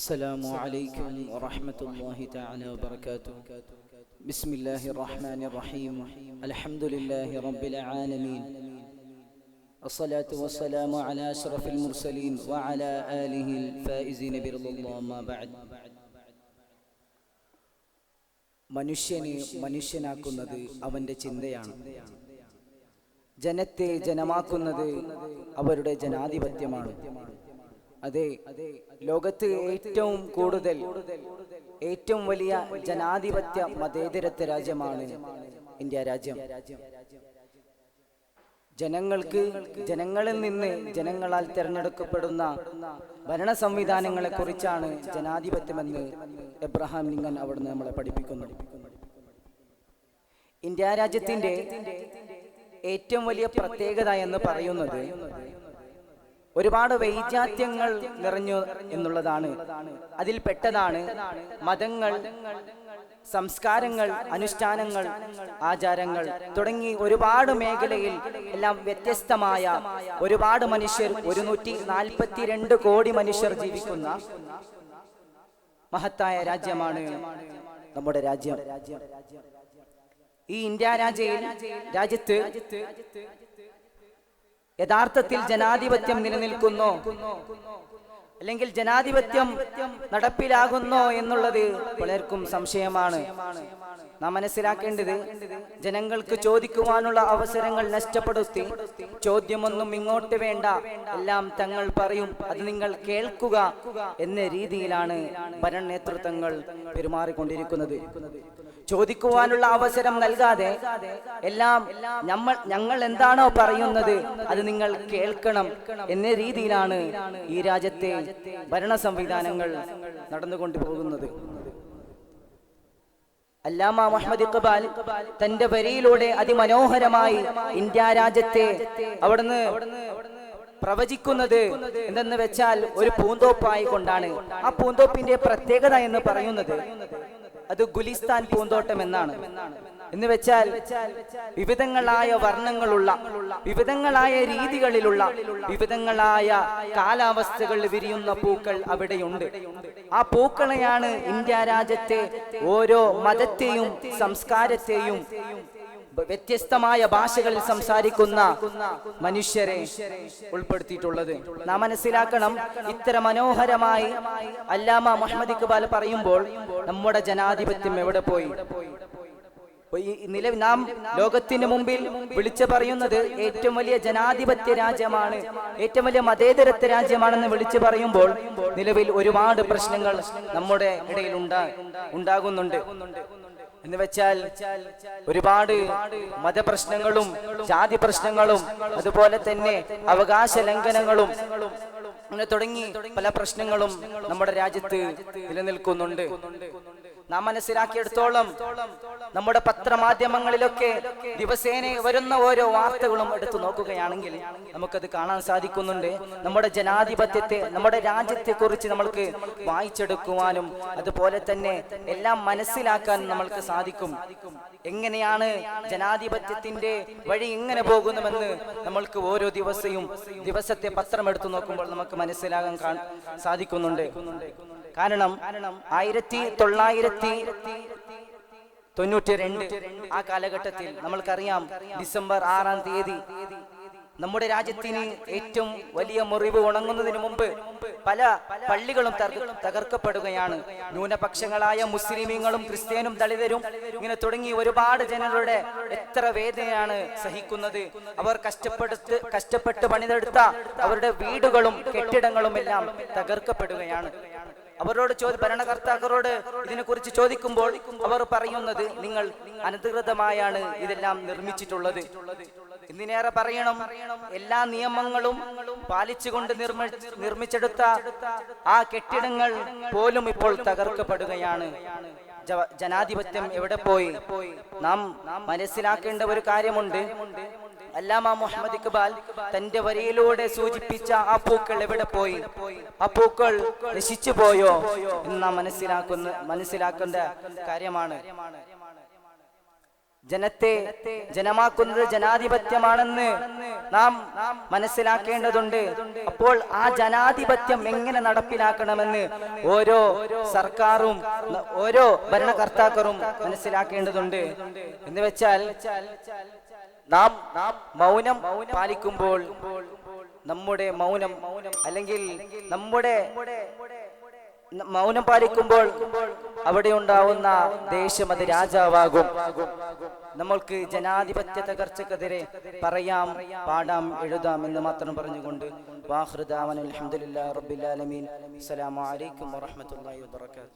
السلام عليكم ورحمة الله تعالى وبركاته. بسم الله الرحمن الرحيم. الحمد لله رب العالمين. الصلاة والسلام على أشرف المرسلين وعلى آله الفائزين برضا الله. ما بعد. മനുഷ്യനെ മനുഷ്യനാക്കുന്നത് അവന്റെ ചിന്തയാണ്. ജനത്തെ ജനമാക്കുന്നത് അവരുടെ ജനാധിപത്യമാണ്. അതെ, ലോകത്ത് ഏറ്റവും വലിയ ജനാധിപത്യ മതേതരത്വ രാജ്യമാണ് ഇന്ത്യ രാജ്യം. ജനങ്ങളിൽ നിന്ന് ജനങ്ങളാൽ തിരഞ്ഞെടുക്കപ്പെടുന്ന ഭരണ സംവിധാനങ്ങളെ കുറിച്ചാണ് ജനാധിപത്യമെന്ന് എബ്രഹാം ലിങ്കൻ അവിടുന്ന് നമ്മളെ പഠിപ്പിക്കുന്നു. ഇന്ത്യ രാജ്യത്തിന്റെ ഏറ്റവും വലിയ പ്രത്യേകത എന്ന് പറയുന്നത് ഒരുപാട് വൈജാത്യങ്ങൾ നിറഞ്ഞു എന്നുള്ളതാണ്. അതിൽ പെട്ടതാണ് മതങ്ങൾ, സംസ്കാരങ്ങൾ, അനുഷ്ഠാനങ്ങൾ, ആചാരങ്ങൾ തുടങ്ങി ഒരുപാട് മേഖലയിൽ എല്ലാം വ്യത്യസ്തമായ ഒരുപാട് മനുഷ്യർ, 142 കോടി മനുഷ്യർ ജീവിക്കുന്ന മഹത്തായ രാജ്യമാണ് നമ്മുടെ രാജ്യം. ഈ ഇന്ത്യ രാജ്യത്ത് യഥാർത്ഥത്തിൽ ജനാധിപത്യം നിലനിൽക്കുന്നോ അല്ലെങ്കിൽ ജനാധിപത്യം നടപ്പിലാകുന്നോ എന്നുള്ളത് പലർക്കും സംശയമാണ്. നാം മനസ്സിലാക്കേണ്ടത്, ജനങ്ങൾക്ക് ചോദിക്കുവാനുള്ള അവസരങ്ങൾ നഷ്ടപ്പെടുത്തി ചോദ്യമൊന്നും ഇങ്ങോട്ട് വേണ്ട, എല്ലാം തങ്ങൾ പറയും, അത് നിങ്ങൾ കേൾക്കുക എന്ന രീതിയിലാണ് ഭരണ നേതൃത്വങ്ങൾ പെരുമാറിക്കൊണ്ടിരിക്കുന്നത്. ചോദിക്കുവാനുള്ള അവസരം നൽകാതെ എല്ലാം ഞങ്ങൾ എന്താണോ പറയുന്നത് അത് നിങ്ങൾ കേൾക്കണം എന്ന രീതിയിലാണ് ഈ രാജ്യത്തെ ഭരണ സംവിധാനങ്ങൾ നടന്നുകൊണ്ടു പോകുന്നത്. അല്ലാമ മുഹമ്മദ് ഇഖ്ബാൽ തന്റെ വരിയിലൂടെ അതിമനോഹരമായി ഇന്ത്യ രാജ്യത്തെ അവിടുന്ന് പ്രവചിക്കുന്നത് എന്തെന്ന് വെച്ചാൽ ഒരു പൂന്തോപ്പായി കൊണ്ടാണ്. ആ പൂന്തോപ്പിന്റെ പ്രത്യേകത എന്ന് പറയുന്നത് അത് ഗുലിസ്ഥാൻ പൂന്തോട്ടം എന്നാണ്. എന്ന് വെച്ചാൽ വിവിധങ്ങളായ വർണ്ണങ്ങളുള്ള, വിവിധങ്ങളായ രീതികളിലുള്ള, വിവിധങ്ങളായ കാലാവസ്ഥകളിൽ വിരിയുന്ന പൂക്കൾ അവിടെയുണ്ട്. ആ പൂക്കളെയാണ് ഇന്ത്യ രാജ്യത്തെ ഓരോ മതത്തെയും സംസ്കാരത്തെയും വ്യത്യസ്തമായ ഭാഷകളിൽ സംസാരിക്കുന്ന മനുഷ്യരെ ഉൾപ്പെടുത്തിയിട്ടുള്ളത്. നാം മനസ്സിലാക്കണം, ഇത്ര മനോഹരമായി അല്ലാമ മുഹമ്മദ് ഇഖ്ബാൽ പറയുമ്പോൾ നമ്മുടെ ജനാധിപത്യം എവിടെ പോയി? നാം ലോകത്തിന് മുമ്പിൽ വിളിച്ചു പറയുന്നത് ഏറ്റവും വലിയ ജനാധിപത്യ രാജ്യമാണ്, ഏറ്റവും വലിയ മതേതരത്വ രാജ്യമാണെന്ന് വിളിച്ചു പറയുമ്പോൾ നിലവിൽ ഒരുപാട് പ്രശ്നങ്ങൾ നമ്മുടെ ഇടയിൽ ഉണ്ടാകുന്നുണ്ട്. എന്ന് വെച്ചാൽ ഒരുപാട് മതപ്രശ്നങ്ങളും ജാതി പ്രശ്നങ്ങളും അതുപോലെ തന്നെ അവകാശ ലംഘനങ്ങളും അങ്ങനെ തുടങ്ങി പല പ്രശ്നങ്ങളും നമ്മുടെ രാജ്യത്ത് നിലനിൽക്കുന്നുണ്ട്. നാം മനസ്സിലാക്കിയെടുത്തോളം നമ്മുടെ പത്രമാധ്യമങ്ങളിലൊക്കെ ദിവസേന വരുന്ന ഓരോ വാർത്തകളും എടുത്തു നോക്കുകയാണെങ്കിൽ നമുക്കത് കാണാൻ സാധിക്കുന്നുണ്ട്. നമ്മുടെ ജനാധിപത്യത്തെ, നമ്മുടെ രാജ്യത്തെ കുറിച്ച് നമ്മൾക്ക് വായിച്ചെടുക്കുവാനും അതുപോലെ തന്നെ എല്ലാം മനസ്സിലാക്കാൻ നമ്മൾക്ക് സാധിക്കും. എങ്ങനെയാണ് ജനാധിപത്യത്തിന്റെ വഴി എങ്ങനെ പോകുന്നുവെന്ന് നമ്മൾക്ക് ഓരോ ദിവസത്തെ പത്രം എടുത്തു നോക്കുമ്പോൾ നമുക്ക് മനസ്സിലാകാൻ സാധിക്കുന്നുണ്ട്. കാരണം 1992 ആ കാലഘട്ടത്തിൽ നമ്മൾക്കറിയാം, ഡിസംബർ 6-ാം തീയതി നമ്മുടെ രാജ്യത്തിന് ഏറ്റവും വലിയ മുറിവ് ഉണങ്ങുന്നതിന് മുമ്പ് പല പള്ളികളും തകർക്കപ്പെടുകയാണ്. ന്യൂനപക്ഷങ്ങളായ മുസ്ലിമീങ്ങളും ക്രിസ്ത്യാനും ദളിതരും ഇങ്ങനെ തുടങ്ങി ഒരുപാട് ജനങ്ങളുടെ എത്ര വേദനയാണ് സഹിക്കുന്നത്. അവർ കഷ്ടപ്പെട്ട് പണിതെടുത്ത അവരുടെ വീടുകളും കെട്ടിടങ്ങളും എല്ലാം തകർക്കപ്പെടുകയാണ്. ഭരണകർത്താക്കളോട് ഇതിനെക്കുറിച്ച് ചോദിക്കുമ്പോൾ അവർ പറയുന്നത്, നിങ്ങൾ അനധികൃതമായാണ് ഇതെല്ലാം നിർമ്മിച്ചിട്ടുള്ളത്. എന്തിനേറെ പറയണം, എല്ലാ നിയമങ്ങളും പാലിച്ചുകൊണ്ട് നിർമ്മിച്ചെടുത്ത ആ കെട്ടിടങ്ങൾ പോലും ഇപ്പോൾ തകർക്കപ്പെടുകയാണ്. ജനാധിപത്യം എവിടെ പോയി? നാം മനസ്സിലാക്കേണ്ട ഒരു കാര്യമുണ്ട്. അല്ലാമ മുഹമ്മദ് ഇഖ്ബാൽ തന്റെ വരിയിലൂടെ സൂചിപ്പിച്ച ആ പൂക്കൾ എവിടെ പോയി? ആ പൂക്കൾ നശിച്ചു പോയോ എന്ന് നാം മനസ്സിലാക്കേണ്ട കാര്യമാണ്. ജനത്തെ ജനമാക്കുന്നത് ജനാധിപത്യമാണെന്ന് നാം മനസ്സിലാക്കേണ്ടതുണ്ട്. അപ്പോൾ ആ ജനാധിപത്യം എങ്ങനെ നടപ്പിലാക്കണമെന്ന് ഓരോ സർക്കാരും ഓരോ ഭരണകർത്താക്കളും മനസ്സിലാക്കേണ്ടതുണ്ട്. എന്ന് വെച്ചാൽ നാം മൗനം പാലിക്കുമ്പോൾ നമ്മുടെ മൗനം അല്ലെങ്കിൽ നമ്മുടെ മൗനം പാലിക്കുമ്പോൾ അവിടെ ഉണ്ടാവുന്ന ദേശം അത് രാജാവാകും. നമ്മൾക്ക് ജനാധിപത്യ തകർച്ചക്കെതിരെ പറയാം, പാടാം, എഴുതാം എന്ന് മാത്രം പറഞ്ഞുകൊണ്ട് വാഖിറു ദഅവാനാ അൽഹംദുലില്ലാഹി റബ്ബിൽ ആലമീൻ. അസ്സലാമു അലൈക്കും വറഹ്മത്തുള്ളാഹി വബറകാതുഹു.